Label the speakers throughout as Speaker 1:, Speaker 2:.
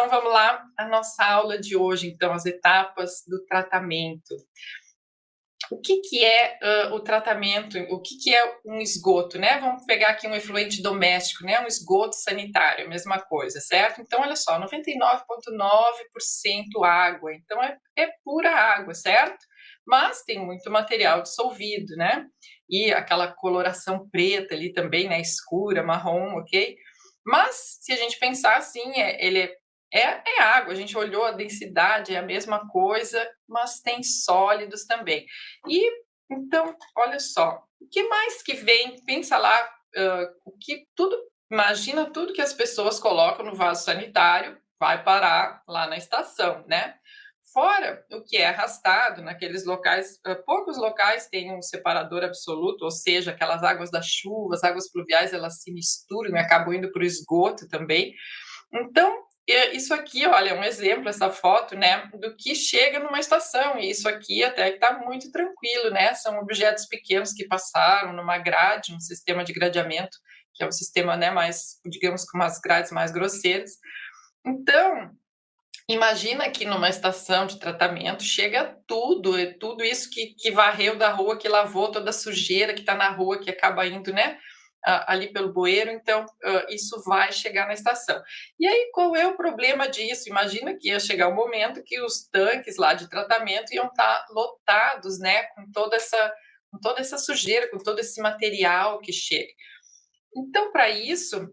Speaker 1: Então vamos lá, a nossa aula de hoje, então, as etapas do tratamento. O que que é o tratamento? O que que é um esgoto, né? Vamos pegar aqui um efluente doméstico, né? Um esgoto sanitário, mesma coisa, certo? Então, olha só, 99,9% água, então é pura água, certo? Mas tem muito material dissolvido, né? E aquela coloração preta ali também, né? Escura, marrom, ok? Mas se a gente pensar assim, é água, a gente olhou a densidade, é a mesma coisa, mas tem sólidos também. E então, olha só, o que mais que vem? Pensa lá, o que tudo, imagina tudo que as pessoas colocam no vaso sanitário vai parar lá na estação, né? Fora o que é arrastado naqueles locais, poucos locais têm um separador absoluto, ou seja, aquelas águas da chuva, as águas pluviais, elas se misturam e acabam indo para o esgoto também. Então, isso aqui, olha, é um exemplo, essa foto, né, do que chega numa estação, e isso aqui até que está muito tranquilo, né, são objetos pequenos que passaram numa grade, um sistema de gradeamento, que é um sistema, né, mais, digamos, com umas grades mais grosseiras. Então, imagina que numa estação de tratamento chega tudo, tudo isso que varreu da rua, que lavou toda a sujeira que está na rua, que acaba indo, né, ali pelo bueiro, então isso vai chegar na estação. E aí, qual é o problema disso? Imagina que ia chegar um momento que os tanques lá de tratamento iam estar lotados, né, com toda essa sujeira, com todo esse material que chega. Então, para isso,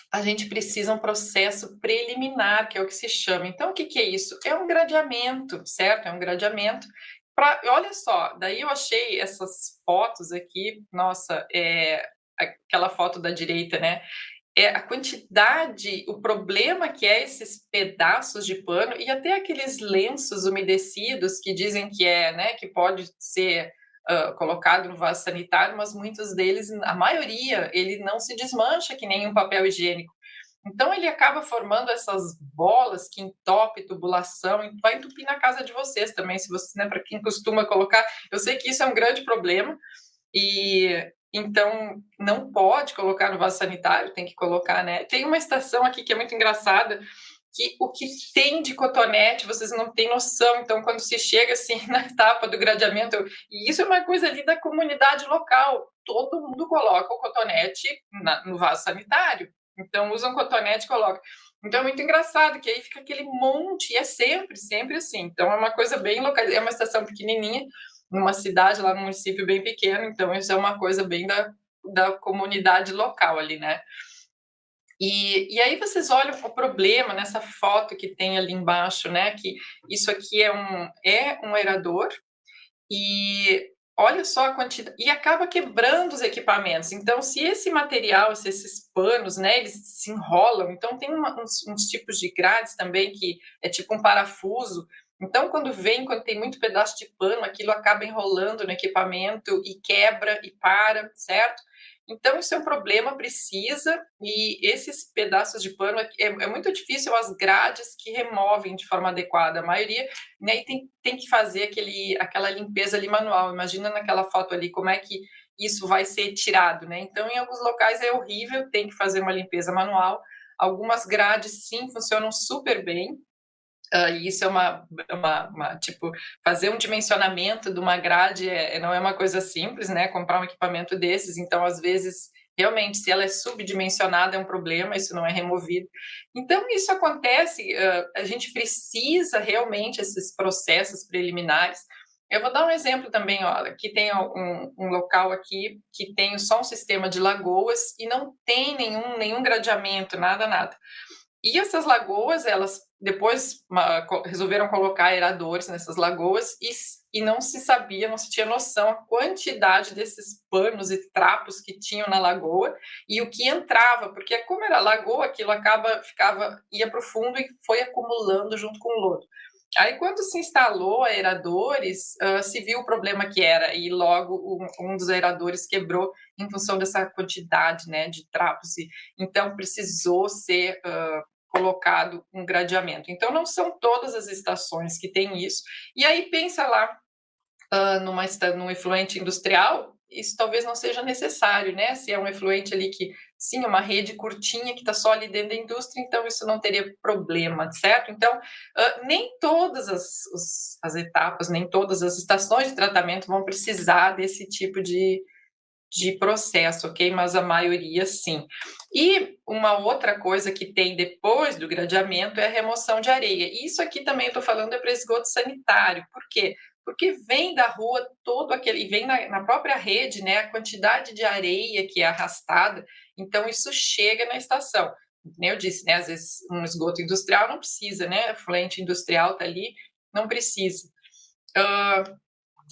Speaker 1: a gente precisa um processo preliminar, que é o que se chama. Então, o que que é isso? É um gradeamento, certo? É um gradeamento. Olha só, daí eu achei essas fotos aqui, nossa, aquela foto da direita, né? É a quantidade, o problema que é esses pedaços de pano e até aqueles lenços umedecidos que dizem que né, que pode ser colocado no vaso sanitário, mas muitos deles, a maioria, ele não se desmancha que nem um papel higiênico. Então ele acaba formando essas bolas que entope tubulação e vai entupir na casa de vocês também, se você, né, para quem costuma colocar. Eu sei que isso é um grande problema, e então não pode colocar no vaso sanitário, tem que colocar, né? Tem uma estação aqui que é muito engraçada, que o que tem de cotonete, vocês não têm noção. Então, quando se chega assim na etapa do gradeamento, e isso é uma coisa ali da comunidade local, todo mundo coloca o cotonete no vaso sanitário. Então, usa um cotonete e coloca. Então, é muito engraçado, que aí fica aquele monte, e é sempre, sempre assim. Então, é uma coisa bem local, é uma estação pequenininha, numa cidade, lá num município bem pequeno, então isso é uma coisa bem da comunidade local ali, né? E aí vocês olham o problema nessa foto que tem ali embaixo, né? Que isso aqui é um aerador, e olha só a quantidade, e acaba quebrando os equipamentos. Então, se esse material, se esses panos, né, eles se enrolam, então tem uns tipos de grades também que é tipo um parafuso. Então, quando tem muito pedaço de pano, aquilo acaba enrolando no equipamento e quebra e para, certo? Então, isso é um problema, precisa, e esses pedaços de pano, é muito difícil as grades que removem de forma adequada, a maioria, né, e tem que fazer aquela limpeza ali manual. Imagina naquela foto ali como é que isso vai ser tirado, né? Então, em alguns locais é horrível, tem que fazer uma limpeza manual. Algumas grades, sim, funcionam super bem. E isso é tipo, fazer um dimensionamento de uma grade não é uma coisa simples, né? Comprar um equipamento desses, então, às vezes, realmente, se ela é subdimensionada, é um problema, isso não é removido. Então, isso acontece, a gente precisa realmente esses processos preliminares. Eu vou dar um exemplo também, ó, aqui tem um local aqui que tem só um sistema de lagoas e não tem nenhum gradeamento, nada, nada. E essas lagoas, elas depois resolveram colocar aeradores nessas lagoas e não se sabia, não se tinha noção a quantidade desses panos e trapos que tinham na lagoa e o que entrava, porque como era lagoa, aquilo ia para o fundo e foi acumulando junto com o lodo. Aí, quando se instalou aeradores, se viu o problema que era, e logo um dos aeradores quebrou em função dessa quantidade, né, de trapos. Então, precisou ser colocado um gradeamento. Então, não são todas as estações que têm isso. E aí, pensa lá, num efluente industrial, isso talvez não seja necessário, né? Se é um efluente ali que sim, uma rede curtinha que está só ali dentro da indústria, então isso não teria problema, certo? Então, nem todas as etapas, nem todas as estações de tratamento vão precisar desse tipo de processo, ok? Mas a maioria sim. E uma outra coisa que tem depois do gradeamento é a remoção de areia. Isso aqui também eu estou falando é para esgoto sanitário. Por quê? Porque vem da rua todo aquele, e vem na própria rede, né, a quantidade de areia que é arrastada, então isso chega na estação. Nem eu disse, né, às vezes um esgoto industrial não precisa, né, fluente industrial tá ali, não precisa.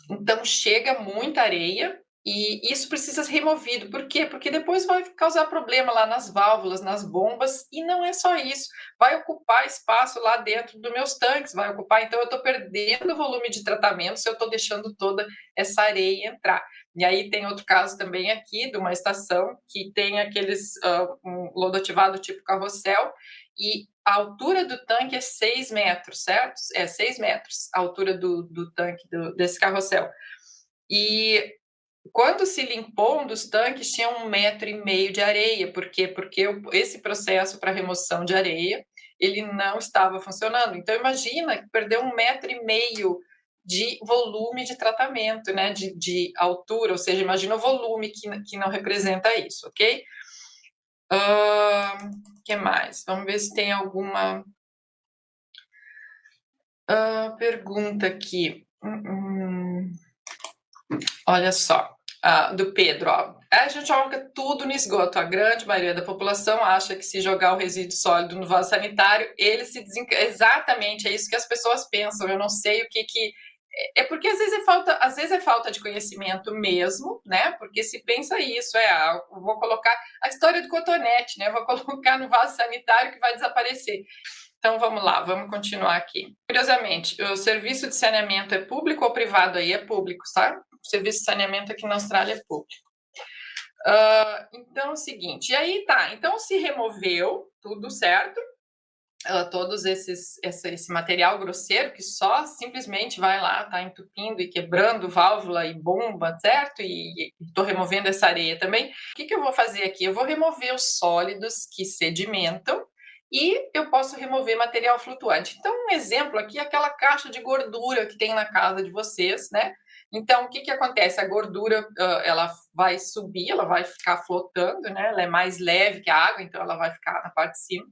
Speaker 1: Então chega muita areia e isso precisa ser removido. Por quê? Porque depois vai causar problema lá nas válvulas, nas bombas, e não é só isso. Vai ocupar espaço lá dentro dos meus tanques, vai ocupar. Então eu estou perdendo volume de tratamento se eu estou deixando toda essa areia entrar. E aí tem outro caso também aqui de uma estação que tem aqueles um lodo ativado tipo carrossel e a altura do tanque é 6 metros, certo? É 6 metros a altura do tanque desse carrossel. E quando se limpou um dos tanques, tinha 1,5 metro de areia. Por quê? Porque esse processo para remoção de areia, ele não estava funcionando. Então, imagina perder 1,5 metro de volume de tratamento, né? De altura, ou seja, imagina o volume que não representa isso, ok? Que mais? Vamos ver se tem alguma pergunta aqui. Olha só, do Pedro, ó. A gente joga tudo no esgoto. A grande maioria da população acha que se jogar o resíduo sólido no vaso sanitário, ele se desencadeia. Exatamente, é isso que as pessoas pensam. Eu não sei o que. É porque às vezes é falta de conhecimento mesmo, né? Porque se pensa isso, eu vou colocar a história do cotonete, né? Vou colocar no vaso sanitário que vai desaparecer. Então vamos lá, vamos continuar aqui. Curiosamente, o serviço de saneamento é público ou privado? Aí é público, sabe? O serviço de saneamento aqui na Austrália é público. Então é o seguinte, e aí tá, então se removeu tudo certo, todos esse material grosseiro que só simplesmente vai lá, tá entupindo e quebrando válvula e bomba, certo? E estou removendo essa areia também. O que eu vou fazer aqui? Eu vou remover os sólidos que sedimentam e eu posso remover material flutuante. Então, um exemplo aqui é aquela caixa de gordura que tem na casa de vocês, né? Então, o que acontece? A gordura, ela vai subir, ela vai ficar flotando, né? Ela é mais leve que a água, então ela vai ficar na parte de cima.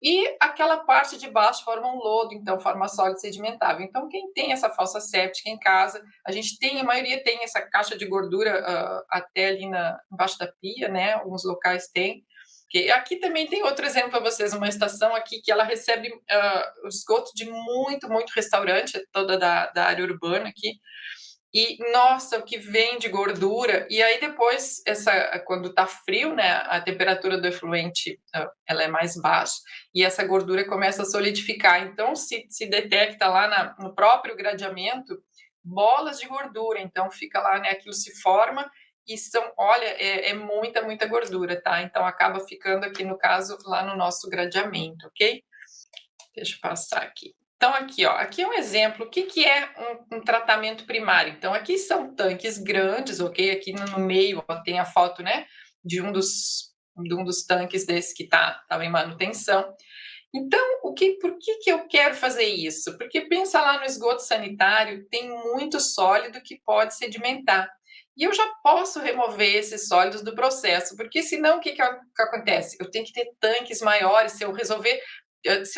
Speaker 1: E aquela parte de baixo forma um lodo, então forma sólido sedimentável. Então, quem tem essa fossa séptica em casa, a maioria tem essa caixa de gordura até ali embaixo da pia, né? Alguns locais têm. Aqui também tem outro exemplo para vocês, uma estação aqui que ela recebe esgoto de muito, muito restaurante, toda da área urbana aqui. E, nossa, o que vem de gordura. E aí depois, quando tá frio, né, a temperatura do efluente, ela é mais baixa, e essa gordura começa a solidificar. Então, se detecta lá no próprio gradeamento, bolas de gordura. Então, fica lá, né, aquilo se forma, e olha, é muita, muita gordura, tá? Então, acaba ficando aqui, no caso, lá no nosso gradeamento, ok? Deixa eu passar aqui. Então, aqui, ó, aqui é um exemplo. O que é um tratamento primário? Então, aqui são tanques grandes, ok? Aqui no meio, ó, tem a foto, né, de um dos tanques desse que estava em manutenção. Então, por que eu quero fazer isso? Porque pensa lá no esgoto sanitário, tem muito sólido que pode sedimentar. E eu já posso remover esses sólidos do processo, porque senão o que acontece? Eu tenho que ter tanques maiores. Se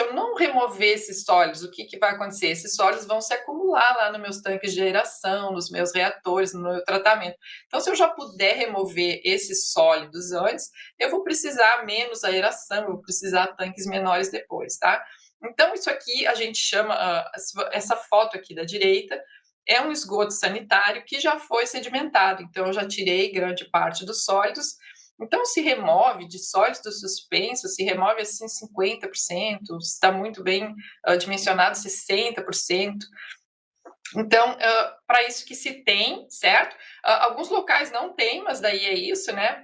Speaker 1: eu não remover esses sólidos, o que vai acontecer? Esses sólidos vão se acumular lá nos meus tanques de aeração, nos meus reatores, no meu tratamento. Então, se eu já puder remover esses sólidos antes, eu vou precisar menos aeração, eu vou precisar tanques menores depois, tá? Então, isso aqui a gente chama, essa foto aqui da direita, é um esgoto sanitário que já foi sedimentado. Então, eu já tirei grande parte dos sólidos. Então, se remove de sólidos suspensos, se remove assim 50%, está muito bem dimensionado, 60%. Então, para isso que se tem, certo? Alguns locais não tem, mas daí é isso, né?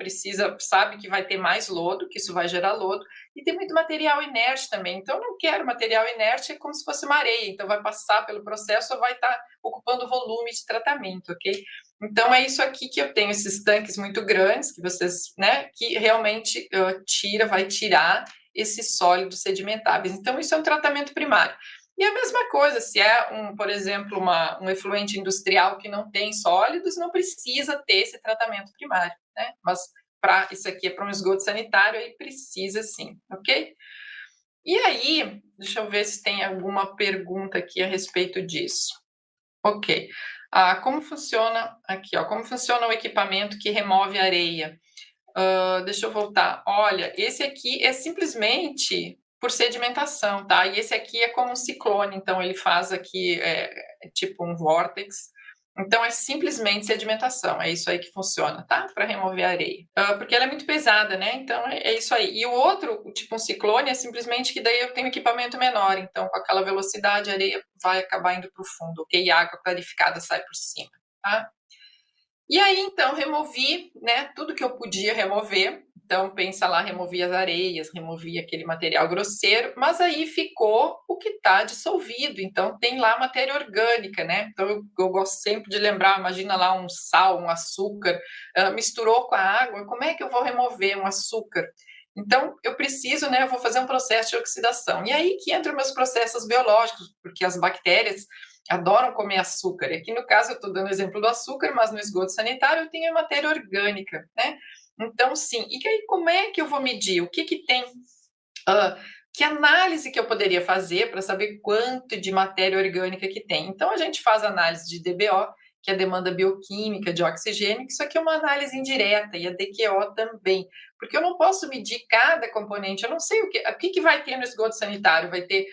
Speaker 1: Sabe que vai ter mais lodo, que isso vai gerar lodo, e tem muito material inerte também. Então, não quero material inerte, é como se fosse uma areia, então vai passar pelo processo ou vai estar ocupando volume de tratamento, ok? Então é isso aqui que eu tenho, esses tanques muito grandes, que vocês, né, que realmente vai tirar esses sólidos sedimentáveis. Então isso é um tratamento primário. E a mesma coisa, se é, por exemplo, um efluente industrial que não tem sólidos, não precisa ter esse tratamento primário, né? Mas isso aqui é para um esgoto sanitário, aí precisa sim, ok? E aí, deixa eu ver se tem alguma pergunta aqui a respeito disso. Ok. Como funciona aqui, ó, como funciona o equipamento que remove areia? Deixa eu voltar. Olha, esse aqui é simplesmente por sedimentação, tá? E esse aqui é como um ciclone, então ele faz aqui tipo um vórtex. Então é simplesmente sedimentação, é isso aí que funciona, tá? Para remover a areia. Porque ela é muito pesada, né? Então é isso aí. E o outro, tipo um ciclone, é simplesmente que daí eu tenho equipamento menor, então com aquela velocidade a areia vai acabar indo para o fundo, ok? E a água clarificada sai por cima, tá? E aí, então, removi, né, tudo que eu podia remover. Então, pensa lá, removi as areias, removi aquele material grosseiro, mas aí ficou o que está dissolvido. Então, tem lá matéria orgânica, né? Então, eu gosto sempre de lembrar, imagina lá um sal, um açúcar, misturou com a água, como é que eu vou remover um açúcar? Então, eu preciso, né, eu vou fazer um processo de oxidação. E aí que entram meus processos biológicos, porque as bactérias adoram comer açúcar. E aqui no caso eu estou dando exemplo do açúcar, mas no esgoto sanitário eu tenho a matéria orgânica, né? Então, sim. E aí, como é que eu vou medir? O que que tem? Que análise que eu poderia fazer para saber quanto de matéria orgânica que tem? Então, a gente faz análise de DBO, que é a demanda bioquímica de oxigênio, que isso aqui é uma análise indireta, e a DQO também, porque eu não posso medir cada componente, eu não sei o que vai ter no esgoto sanitário, vai ter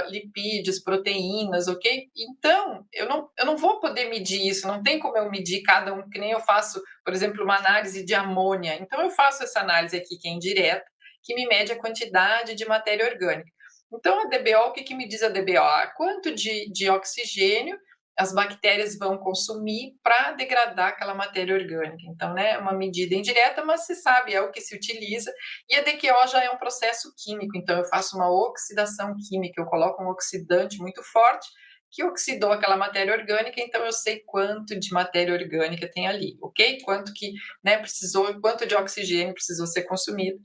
Speaker 1: lipídios, proteínas, ok? Então, eu não vou poder medir isso, não tem como eu medir cada um, que nem eu faço, por exemplo, uma análise de amônia. Então, eu faço essa análise aqui, que é indireta, que me mede a quantidade de matéria orgânica. Então, a DBO, o que me diz a DBO? Quanto de oxigênio as bactérias vão consumir para degradar aquela matéria orgânica. Então, né, é uma medida indireta, mas se sabe, é o que se utiliza. E a DQO já é um processo químico, então eu faço uma oxidação química, eu coloco um oxidante muito forte que oxidou aquela matéria orgânica, então eu sei quanto de matéria orgânica tem ali, ok? Quanto que, né, quanto de oxigênio precisou ser consumido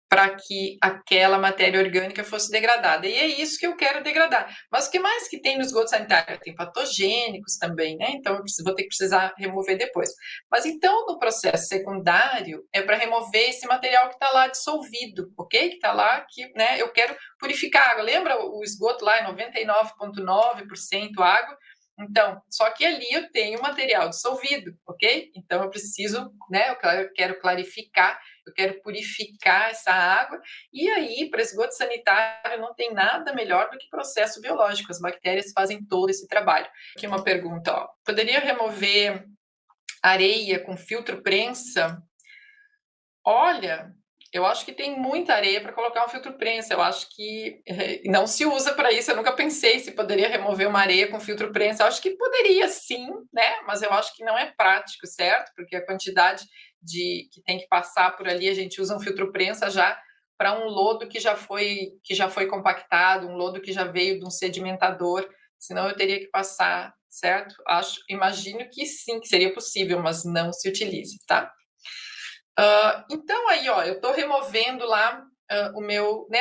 Speaker 1: para que aquela matéria orgânica fosse degradada. E é isso que eu quero degradar. Mas o que mais que tem no esgoto sanitário? Tem patogênicos também, né? Então eu vou ter que precisar remover depois. Mas então no processo secundário é para remover esse material que está lá dissolvido, ok? Que está lá, que, né, eu quero purificar a água. Lembra o esgoto lá é 99,9% água? Então, só que ali eu tenho material dissolvido, ok? Então eu preciso, né? Eu quero clarificar, eu quero purificar essa água. E aí, para esgoto sanitário, não tem nada melhor do que processo biológico. As bactérias fazem todo esse trabalho. Aqui uma pergunta, ó. Poderia remover areia com filtro prensa? Olha, eu acho que tem muita areia para colocar um filtro prensa. Eu acho que não se usa para isso. Eu nunca pensei se poderia remover uma areia com filtro prensa. Eu acho que poderia sim, né? Mas eu acho que não é prático, certo? Porque a quantidade que tem que passar por ali, a gente usa um filtro prensa já para um lodo que já foi compactado, um lodo que já veio de um sedimentador. Senão eu teria que passar, certo? Imagino que sim, que seria possível, mas não se utilize, tá? Então aí, ó, eu estou removendo lá a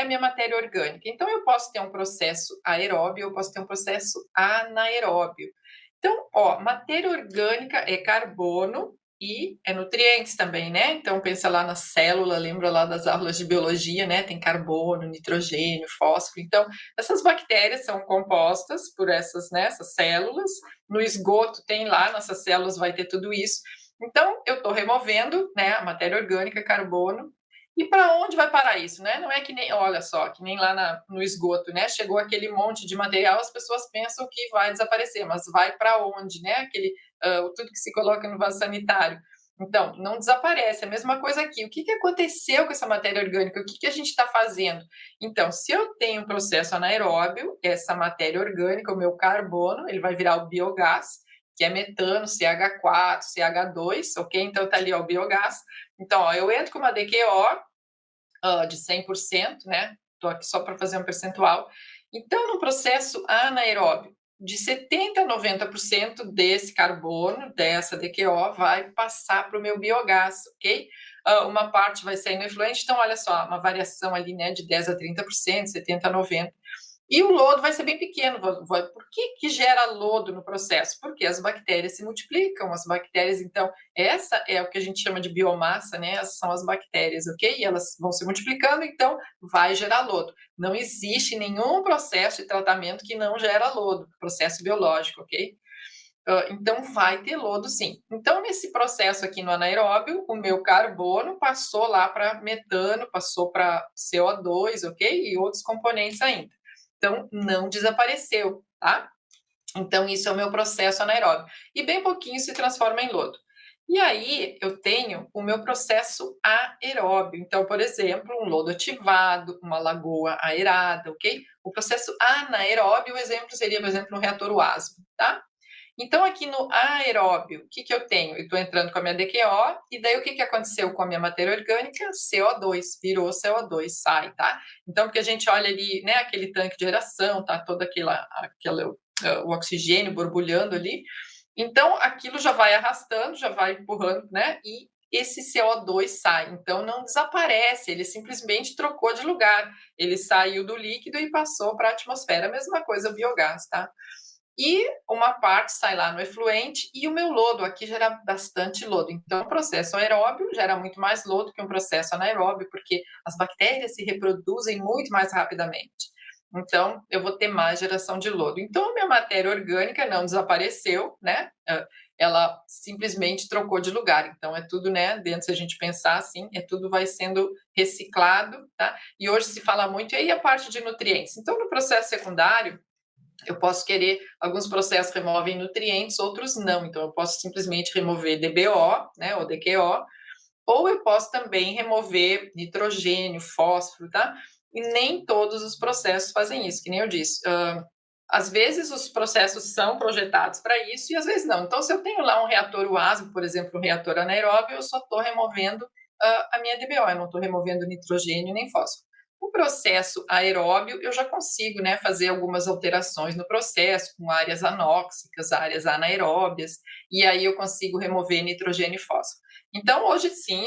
Speaker 1: minha matéria orgânica. Então eu posso ter um processo aeróbio, eu posso ter um processo anaeróbio. Então, ó, matéria orgânica é carbono e é nutrientes também, né? Então pensa lá na célula, lembra lá das aulas de biologia, né? Tem carbono, nitrogênio, fósforo. Então, essas bactérias são compostas por essas células. No esgoto tem lá, nossas células vai ter tudo isso. Então, eu estou removendo, né, a matéria orgânica, carbono, e para onde vai parar isso, né? Não é que nem, olha só, que nem lá no esgoto, né? Chegou aquele monte de material, as pessoas pensam que vai desaparecer, mas vai para onde, né? Tudo que se coloca no vaso sanitário. Então, não desaparece. É a mesma coisa aqui. O que aconteceu com essa matéria orgânica? O que a gente está fazendo? Então, se eu tenho um processo anaeróbio, essa matéria orgânica, o meu carbono, ele vai virar o biogás, que é metano, CH4, CH2, ok? Então tá ali ó, o biogás. Então, ó, eu entro com uma DQO de 100%, né? Estou aqui só para fazer um percentual. Então, no processo anaeróbio, de 70% a 90% desse carbono, dessa DQO, vai passar para o meu biogás, ok? Uma parte vai sair no efluente, então olha só, uma variação ali, né, de 10% a 30%, 70% a 90%. E o lodo vai ser bem pequeno. Por que gera lodo no processo? Porque as bactérias se multiplicam, as bactérias, então, essa é o que a gente chama de biomassa, né? São as bactérias, ok? E elas vão se multiplicando, então vai gerar lodo. Não existe nenhum processo de tratamento que não gera lodo, processo biológico, ok? Então vai ter lodo sim. Então nesse processo aqui no anaeróbio, o meu carbono passou lá para metano, passou para CO2, ok? E outros componentes ainda. Então não desapareceu, tá? Então isso é o meu processo anaeróbio. E bem pouquinho se transforma em lodo. E aí eu tenho o meu processo aeróbio. Então, por exemplo, um lodo ativado, uma lagoa aerada, ok? O processo anaeróbio, o exemplo seria, por exemplo, um reator UASB, tá? Então, aqui no aeróbio, o que eu tenho? Eu estou entrando com a minha DQO, e daí o que aconteceu com a minha matéria orgânica? CO2, virou CO2, sai, tá? Então, porque a gente olha ali, né, aquele tanque de aeração, tá? Todo o oxigênio borbulhando ali. Então, aquilo já vai arrastando, já vai empurrando, né? E esse CO2 sai. Então, não desaparece, ele simplesmente trocou de lugar. Ele saiu do líquido e passou para a atmosfera. A mesma coisa o biogás, tá? E uma parte sai lá no efluente e o meu lodo aqui gera bastante lodo. Então, o processo aeróbio gera muito mais lodo que um processo anaeróbio, porque as bactérias se reproduzem muito mais rapidamente. Então, eu vou ter mais geração de lodo. Então, a minha matéria orgânica não desapareceu, né? Ela simplesmente trocou de lugar. Então, é tudo, né? Dentro, se a gente pensar assim, tudo vai sendo reciclado, tá? E hoje se fala muito, e aí a parte de nutrientes. Então, no processo secundário, eu posso querer, alguns processos removem nutrientes, outros não. Então, eu posso simplesmente remover DBO, né, ou DQO, ou eu posso também remover nitrogênio, fósforo, tá? E nem todos os processos fazem isso, que nem eu disse. Às vezes os processos são projetados para isso e às vezes não. Então, se eu tenho lá um reator UASB, por exemplo, um reator anaeróbio, eu só estou removendo a minha DBO, eu não estou removendo nitrogênio nem fósforo. O processo aeróbio, eu já consigo, né, fazer algumas alterações no processo, com áreas anóxicas, áreas anaeróbias, e aí eu consigo remover nitrogênio e fósforo. Então, hoje sim,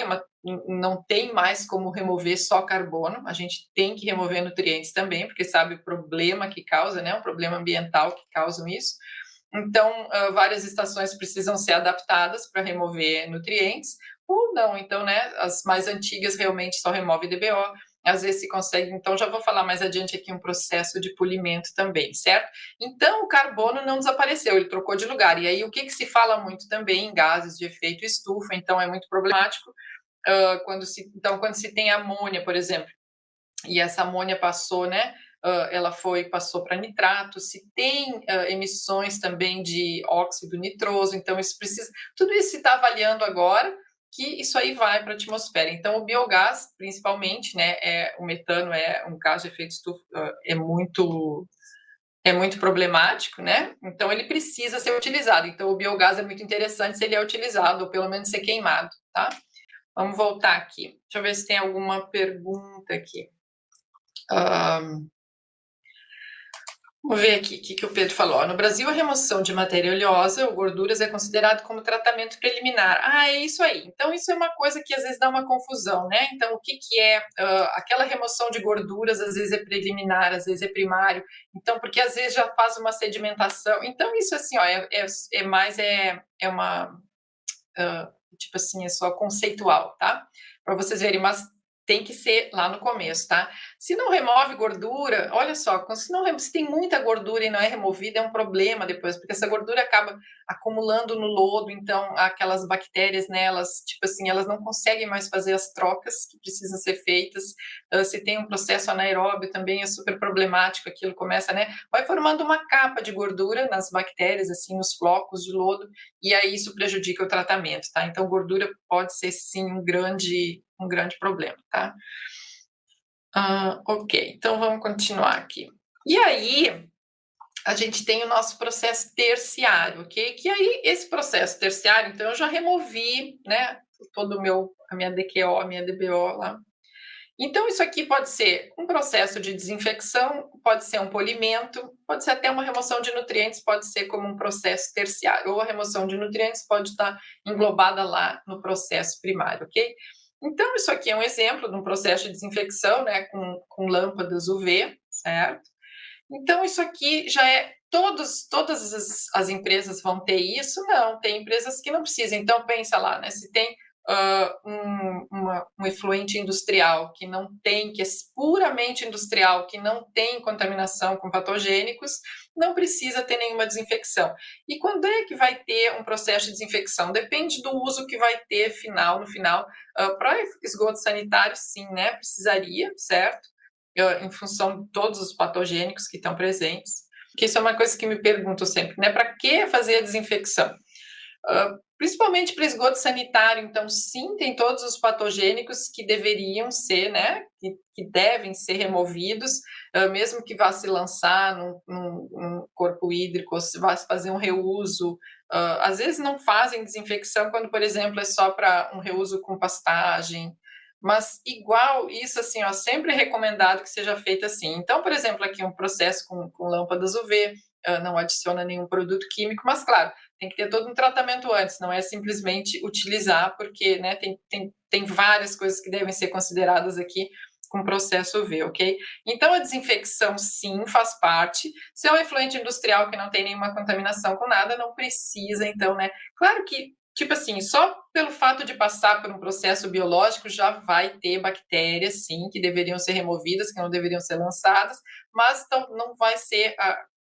Speaker 1: não tem mais como remover só carbono, a gente tem que remover nutrientes também, porque sabe o problema que causa, né, o problema ambiental que causam isso. Então, várias estações precisam ser adaptadas para remover nutrientes, ou não. Então, né, as mais antigas realmente só removem DBO, às vezes se consegue, então já vou falar mais adiante aqui um processo de polimento também, certo? Então o carbono não desapareceu, ele trocou de lugar. E aí o que se fala muito também em gases de efeito estufa, então é muito problemático quando se tem amônia, por exemplo, e essa amônia passou, né? Ela passou para nitrato, se tem emissões também de óxido nitroso, então isso precisa, tudo isso se está avaliando agora, que isso aí vai para a atmosfera. Então, o biogás, principalmente, né, o metano é um gás de efeito estufa, é muito problemático, né? Então, ele precisa ser utilizado. Então, o biogás é muito interessante se ele é utilizado, ou pelo menos ser queimado, tá? Vamos voltar aqui. Deixa eu ver se tem alguma pergunta aqui. Vamos ver aqui o que o Pedro falou. No Brasil, a remoção de matéria oleosa ou gorduras é considerado como tratamento preliminar. É isso aí. Então, isso é uma coisa que às vezes dá uma confusão, né? Então, o que é aquela remoção de gorduras, às vezes é preliminar, às vezes é primário. Então, porque às vezes já faz uma sedimentação. Então, isso assim, ó, é uma tipo assim, é só conceitual, tá? Para vocês verem, mas tem que ser lá no começo, tá? Se não remove gordura, olha só, se tem muita gordura e não é removida, é um problema depois, porque essa gordura acaba acumulando no lodo, então aquelas bactérias nelas, tipo assim, elas não conseguem mais fazer as trocas que precisam ser feitas. Se tem um processo anaeróbio também é super problemático, aquilo começa, né? Vai formando uma capa de gordura nas bactérias, assim, nos flocos de lodo, e aí isso prejudica o tratamento, tá? Então, gordura pode ser sim um grande problema, tá? Ok, então vamos continuar aqui. E aí, a gente tem o nosso processo terciário, ok? Que aí, esse processo terciário, então eu já removi, né, a minha DQO, a minha DBO lá. Então, isso aqui pode ser um processo de desinfecção, pode ser um polimento, pode ser até uma remoção de nutrientes, pode ser como um processo terciário, ou a remoção de nutrientes pode estar englobada lá no processo primário, ok? Então, isso aqui é um exemplo de um processo de desinfecção, né, com lâmpadas UV, certo? Então, isso aqui já é. Todas as empresas vão ter isso? Não, tem empresas que não precisam. Então, pensa lá, né? Se tem um efluente industrial que não tem, que é puramente industrial, que não tem contaminação com patogênicos, não precisa ter nenhuma desinfecção. E quando é que vai ter um processo de desinfecção? Depende do uso que vai ter no final. Para esgoto sanitário, sim, né? Precisaria, certo? Em função de todos os patogênicos que estão presentes. Porque isso é uma coisa que me pergunto sempre, né? Para que fazer a desinfecção? Principalmente para esgoto sanitário, então sim, tem todos os patogênicos que deveriam ser, né, que devem ser removidos, mesmo que vá se lançar num corpo hídrico, ou se vá se fazer um reuso, às vezes não fazem desinfecção quando, por exemplo, é só para um reuso com pastagem, mas igual isso, assim, ó, sempre é recomendado que seja feito assim. Então, por exemplo, aqui um processo com lâmpadas UV, não adiciona nenhum produto químico, mas claro, tem que ter todo um tratamento antes, não é simplesmente utilizar, porque né, tem várias coisas que devem ser consideradas aqui com processo UV, ok? Então, a desinfecção, sim, faz parte. Se é um efluente industrial que não tem nenhuma contaminação com nada, não precisa, então, né? Claro que, tipo assim, só pelo fato de passar por um processo biológico já vai ter bactérias, sim, que deveriam ser removidas, que não deveriam ser lançadas, mas então, não vai ser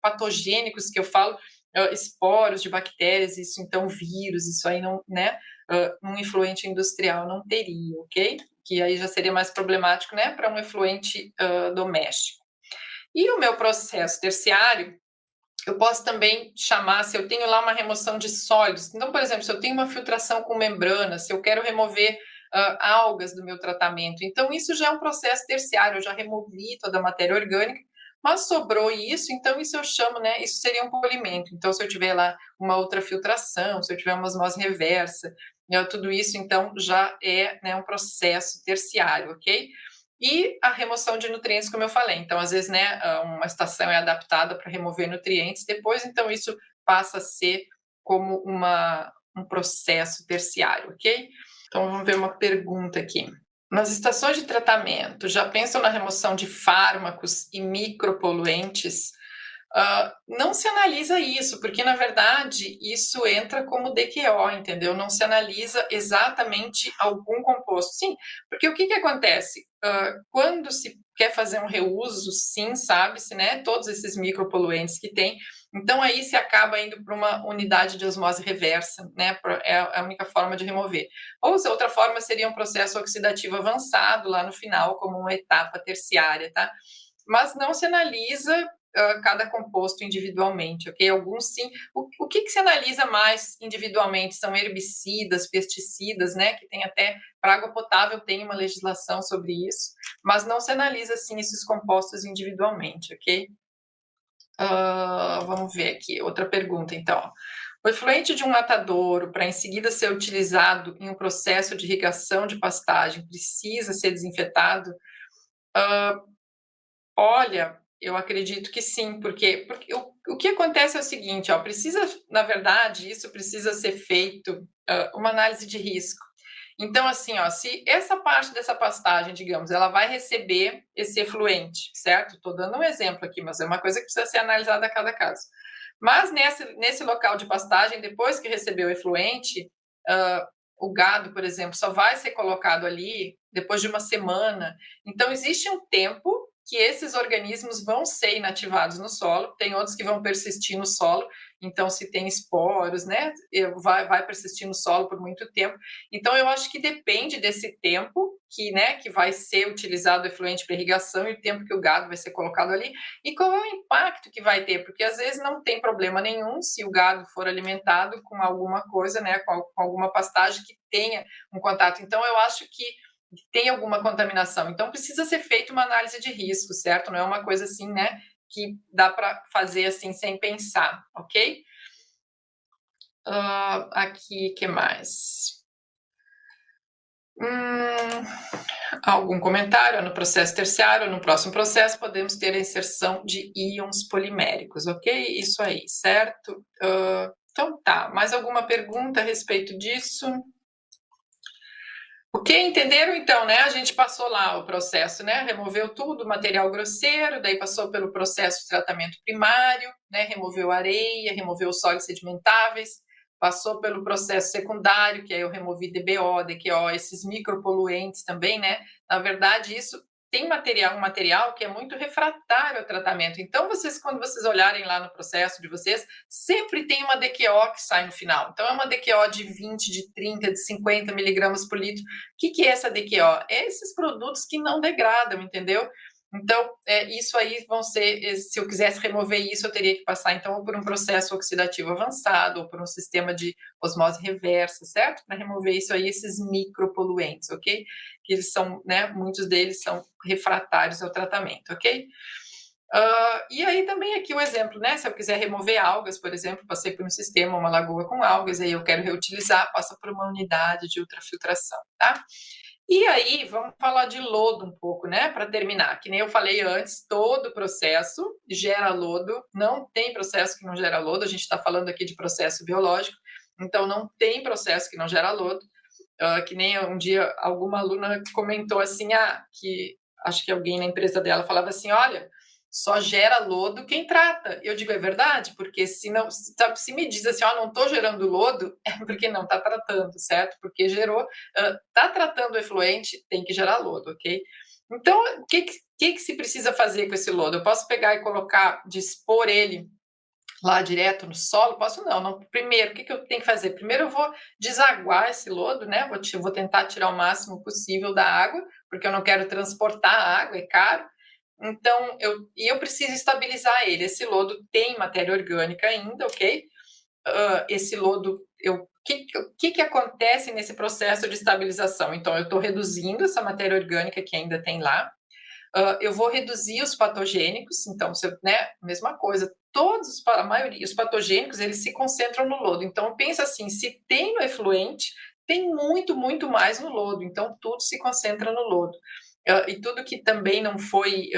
Speaker 1: patogênicos que eu falo, esporos de bactérias, isso então vírus, isso aí não, né? Um efluente industrial não teria, ok? Que aí já seria mais problemático, né? Para um efluente doméstico. E o meu processo terciário, eu posso também chamar, se eu tenho lá uma remoção de sólidos. Então, por exemplo, se eu tenho uma filtração com membrana, se eu quero remover algas do meu tratamento, então isso já é um processo terciário, eu já removi toda a matéria orgânica, mas sobrou isso, então isso eu chamo, né? Isso seria um polimento. Então, se eu tiver lá uma outra filtração, se eu tiver uma osmose reversa, tudo isso então já é, né, um processo terciário, ok? E a remoção de nutrientes, como eu falei. Então, às vezes, né, uma estação é adaptada para remover nutrientes, depois, então, isso passa a ser como um processo terciário, ok? Então, vamos ver uma pergunta aqui. Nas estações de tratamento, já pensam na remoção de fármacos e micropoluentes? Não se analisa isso, porque na verdade isso entra como DQO, entendeu? Não se analisa exatamente algum composto. Sim, porque o que, que acontece? Quando se quer fazer um reuso, sim, sabe-se, né? Todos esses micropoluentes que tem. Então aí se acaba indo para uma unidade de osmose reversa, né? É a única forma de remover. Ou se outra forma seria um processo oxidativo avançado lá no final, como uma etapa terciária, tá? Mas não se analisa cada composto individualmente, ok? Alguns sim. O que, que se analisa mais individualmente são herbicidas, pesticidas, né? Que tem até para água potável tem uma legislação sobre isso, mas não se analisa assim esses compostos individualmente, ok? Vamos ver aqui outra pergunta, então. O efluente de um matadouro, para em seguida ser utilizado em um processo de irrigação de pastagem, precisa ser desinfetado? Olha, eu acredito que sim, porque o que acontece é o seguinte, ó, precisa, na verdade, isso precisa ser feito uma análise de risco. Então, assim, ó, se essa parte dessa pastagem, digamos, ela vai receber esse efluente, certo? Estou dando um exemplo aqui, mas é uma coisa que precisa ser analisada a cada caso. Mas nesse local de pastagem, depois que recebeu o efluente, o gado, por exemplo, só vai ser colocado ali depois de uma semana. Então, existe um tempo que esses organismos vão ser inativados no solo, tem outros que vão persistir no solo, então se tem esporos, né, vai persistir no solo por muito tempo. Então eu acho que depende desse tempo que, né, que vai ser utilizado o efluente para irrigação e o tempo que o gado vai ser colocado ali e qual é o impacto que vai ter, porque às vezes não tem problema nenhum se o gado for alimentado com alguma coisa, né, com alguma pastagem que tenha um contato. Então eu acho que tem alguma contaminação. Então, precisa ser feita uma análise de risco, certo? Não é uma coisa assim, né, que dá para fazer assim sem pensar, ok? Aqui, que mais? Hum, algum comentário? No processo terciário, no próximo processo, podemos ter a inserção de íons poliméricos, ok? Isso aí, certo? Então tá, mais alguma pergunta a respeito disso? Ok, entenderam então, né? A gente passou lá o processo, né? Removeu tudo, material grosseiro, daí passou pelo processo de tratamento primário, né? Removeu areia, removeu sólidos sedimentáveis, passou pelo processo secundário, que aí eu removi DBO, DQO, esses micropoluentes também, né? Na verdade, isso tem um material que é muito refratário ao tratamento. Então, quando vocês olharem lá no processo de vocês, sempre tem uma DQO que sai no final. Então, é uma DQO de 20, de 30, de 50 miligramas por litro. Que é essa DQO? É esses produtos que não degradam, entendeu? Então, isso aí vão ser, se eu quisesse remover isso, eu teria que passar, então, ou por um processo oxidativo avançado, ou por um sistema de osmose reversa, certo? Para remover isso aí, esses micropoluentes, ok? Que eles são, né, muitos deles são refratários ao tratamento, ok? E aí também aqui o exemplo, né? Se eu quiser remover algas, por exemplo, passei por um sistema, uma lagoa com algas, aí eu quero reutilizar, passa por uma unidade de ultrafiltração, tá? E aí, vamos falar de lodo um pouco, né? Para terminar, que nem eu falei antes, todo processo gera lodo, não tem processo que não gera lodo, a gente está falando aqui de processo biológico, então não tem processo que não gera lodo. Que nem um dia alguma aluna comentou assim, que acho que alguém na empresa dela falava assim, olha, só gera lodo quem trata. Eu digo, é verdade, porque se me diz assim, não estou gerando lodo, é porque não está tratando, certo? Porque gerou, está tratando o efluente, tem que gerar lodo, ok? Então, o que se precisa fazer com esse lodo? Eu posso pegar e colocar, dispor ele lá direto no solo? Posso não, não. Primeiro, o que eu tenho que fazer? Primeiro eu vou desaguar esse lodo, né? Vou tentar tirar o máximo possível da água, porque eu não quero transportar a água, é caro. Então, eu preciso estabilizar ele. Esse lodo tem matéria orgânica ainda, ok? Esse lodo, o que acontece nesse processo de estabilização? Então, eu estou reduzindo essa matéria orgânica que ainda tem lá. Eu vou reduzir os patogênicos, então, né, mesma coisa, a maioria, os patogênicos, eles se concentram no lodo. Então, pensa assim, se tem no efluente, tem muito, muito mais no lodo. Então, tudo se concentra no lodo. E tudo que também não foi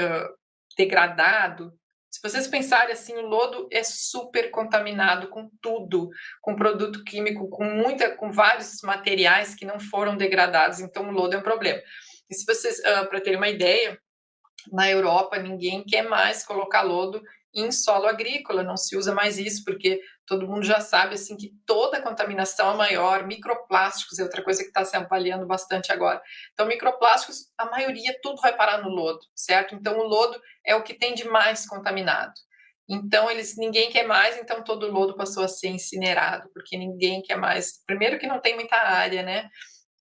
Speaker 1: degradado, se vocês pensarem assim, o lodo é super contaminado com tudo, com produto químico, com vários materiais que não foram degradados. Então, o lodo é um problema. E se vocês, para terem uma ideia, na Europa ninguém quer mais colocar lodo em solo agrícola, não se usa mais isso, porque todo mundo já sabe assim que toda a contaminação é maior, microplásticos é outra coisa que está se avaliando bastante agora. Então, microplásticos, a maioria, tudo vai parar no lodo, certo? Então, o lodo é o que tem de mais contaminado. Então, ninguém quer mais, então todo o lodo passou a ser incinerado, porque ninguém quer mais. Primeiro que não tem muita área, né?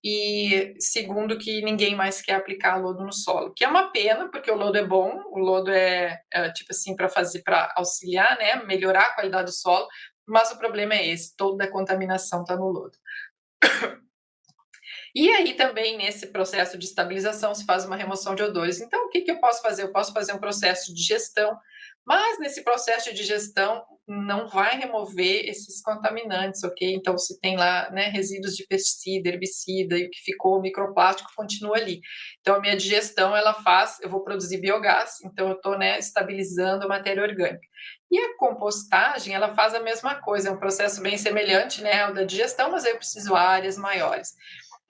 Speaker 1: E segundo que ninguém mais quer aplicar lodo no solo, que é uma pena, porque o lodo é bom, o lodo tipo assim, para auxiliar, né, melhorar a qualidade do solo, mas o problema é esse, toda a contaminação está no lodo. E aí também nesse processo de estabilização se faz uma remoção de odores. Então o que eu posso fazer? Eu posso fazer um processo de gestão, mas nesse processo de digestão não vai remover esses contaminantes, ok? Então, se tem lá, né, resíduos de pesticida, herbicida e o que ficou, microplástico, continua ali. Então, a minha digestão, eu vou produzir biogás, então eu estou, né, estabilizando a matéria orgânica. E a compostagem, ela faz a mesma coisa, é um processo bem semelhante, né, ao da digestão, mas eu preciso áreas maiores.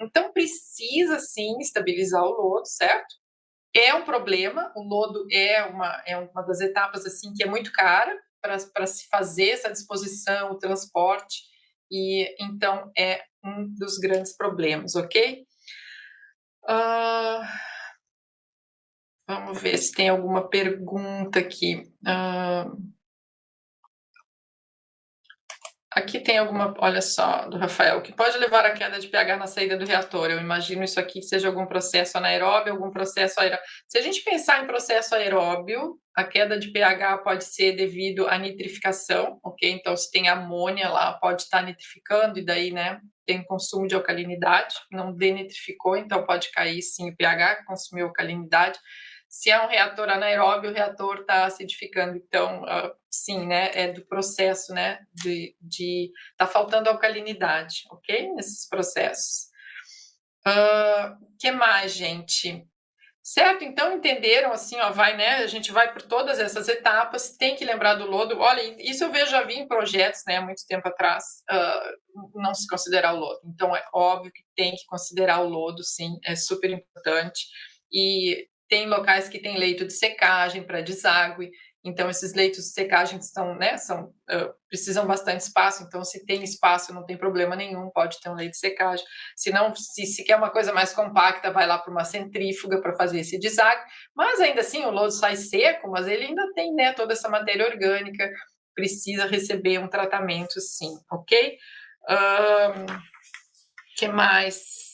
Speaker 1: Então, precisa sim estabilizar o lodo, certo? É um problema, o lodo é uma das etapas assim que é muito cara para se fazer essa disposição, o transporte, e então é um dos grandes problemas, ok? Ah, vamos ver se tem alguma pergunta aqui. Aqui tem alguma, olha só, do Rafael, que pode levar à queda de pH na saída do reator. Eu imagino isso aqui seja algum processo anaeróbio, algum processo aeróbio. Se a gente pensar em processo aeróbio, a queda de pH pode ser devido à nitrificação, ok? Então, se tem amônia lá, pode estar nitrificando, e daí, né, tem consumo de alcalinidade, não denitrificou, então pode cair sim o pH, consumiu alcalinidade. Se é um reator anaeróbio, o reator está acidificando, então, sim, né, é do processo, né, tá faltando alcalinidade, ok? Nesses processos. Que mais, gente? Certo, então entenderam assim, ó, vai, né? A gente vai por todas essas etapas, tem que lembrar do lodo. Olha, isso eu vejo, já vi em projetos, né, há muito tempo atrás, não se considerar o lodo. Então é óbvio que tem que considerar o lodo, sim, é super importante. E tem locais que tem leito de secagem para deságue, então esses leitos de secagem são, né, precisam bastante espaço, então se tem espaço não tem problema nenhum, pode ter um leito de secagem. Se não, se quer uma coisa mais compacta, vai lá para uma centrífuga para fazer esse deságue, mas ainda assim o lodo sai seco, mas ele ainda tem, né, toda essa matéria orgânica, precisa receber um tratamento sim, ok? Que mais?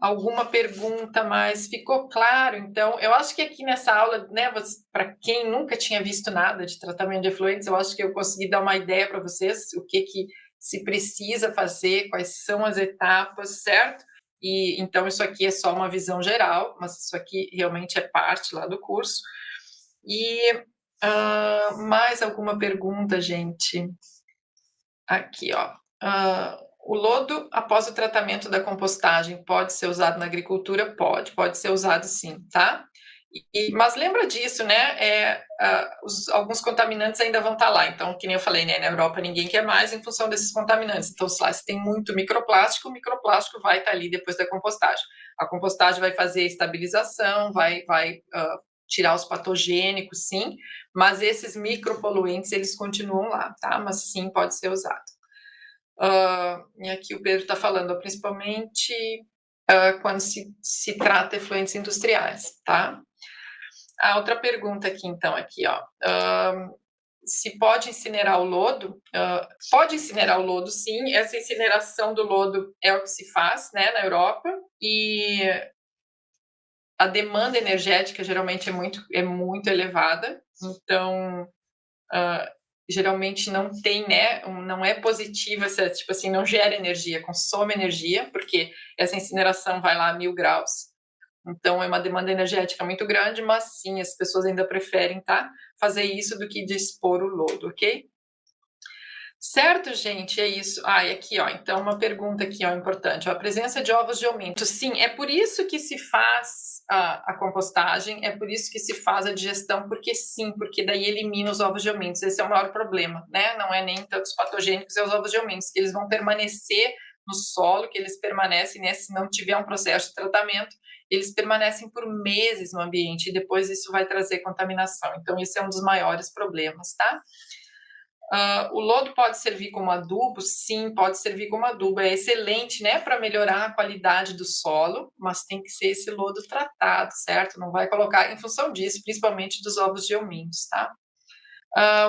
Speaker 1: Alguma pergunta mais? Ficou claro? Então, eu acho que aqui nessa aula, né, para quem nunca tinha visto nada de tratamento de efluentes, eu acho que eu consegui dar uma ideia para vocês, o que se precisa fazer, quais são as etapas, certo? E então isso aqui é só uma visão geral, mas isso aqui realmente é parte lá do curso. E mais alguma pergunta, gente? Aqui, ó. O lodo, após o tratamento da compostagem, pode ser usado na agricultura? Pode ser usado sim, tá? Mas lembra disso, né? Alguns contaminantes ainda vão estar lá. Então, que nem eu falei, né? Na Europa ninguém quer mais em função desses contaminantes. Então, se tem muito microplástico, o microplástico vai estar ali depois da compostagem. A compostagem vai fazer estabilização, vai tirar os patogênicos, sim, mas esses micropoluentes, eles continuam lá, tá? Mas sim, pode ser usado. E aqui o Pedro está falando, principalmente quando se trata de efluentes industriais, tá? A outra pergunta aqui, então, aqui, ó. Se pode incinerar o lodo? Pode incinerar o lodo, sim. Essa incineração do lodo é o que se faz, né, na Europa. E a demanda energética geralmente é muito elevada. Então, geralmente não tem, né, não é positiva, tipo assim, não gera energia, consome energia, porque essa incineração vai lá a 1000 graus. Então, é uma demanda energética muito grande, mas sim, as pessoas ainda preferem, tá, fazer isso do que dispor o lodo, ok? Certo, gente, é isso. E aqui, ó, então uma pergunta aqui, ó, importante, ó, a presença de ovos de aumento. Sim, é por isso que se faz a compostagem, é por isso que se faz a digestão, porque sim, porque daí elimina os ovos de aumento. Esse é o maior problema, né? Não é nem tanto os patogênicos, é os ovos de aumento, que eles vão permanecer no solo, que eles permanecem, né, se não tiver um processo de tratamento, eles permanecem por meses no ambiente e depois isso vai trazer contaminação. Então, esse é um dos maiores problemas, tá? O lodo pode servir como adubo? Sim, pode servir como adubo. É excelente, né, para melhorar a qualidade do solo, mas tem que ser esse lodo tratado, certo? Não vai colocar em função disso, principalmente dos ovos de hominhos, tá?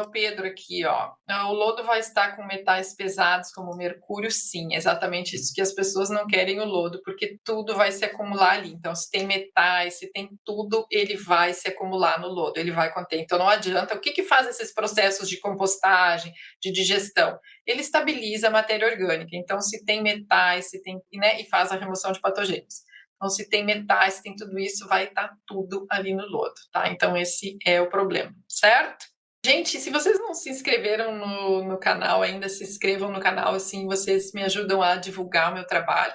Speaker 1: O Pedro aqui, ó. O lodo vai estar com metais pesados como mercúrio? Sim, exatamente isso que as pessoas não querem o lodo, porque tudo vai se acumular ali. Então, se tem metais, se tem tudo, ele vai se acumular no lodo, ele vai conter. Então, não adianta. O que faz esses processos de compostagem, de digestão? Ele estabiliza a matéria orgânica. Então, se tem metais, se tem, né, e faz a remoção de patogênios. Então, se tem metais, se tem tudo isso, vai estar tudo ali no lodo, tá? Então, esse é o problema, certo? Gente, se vocês não se inscreveram no canal ainda, se inscrevam no canal, assim vocês me ajudam a divulgar o meu trabalho.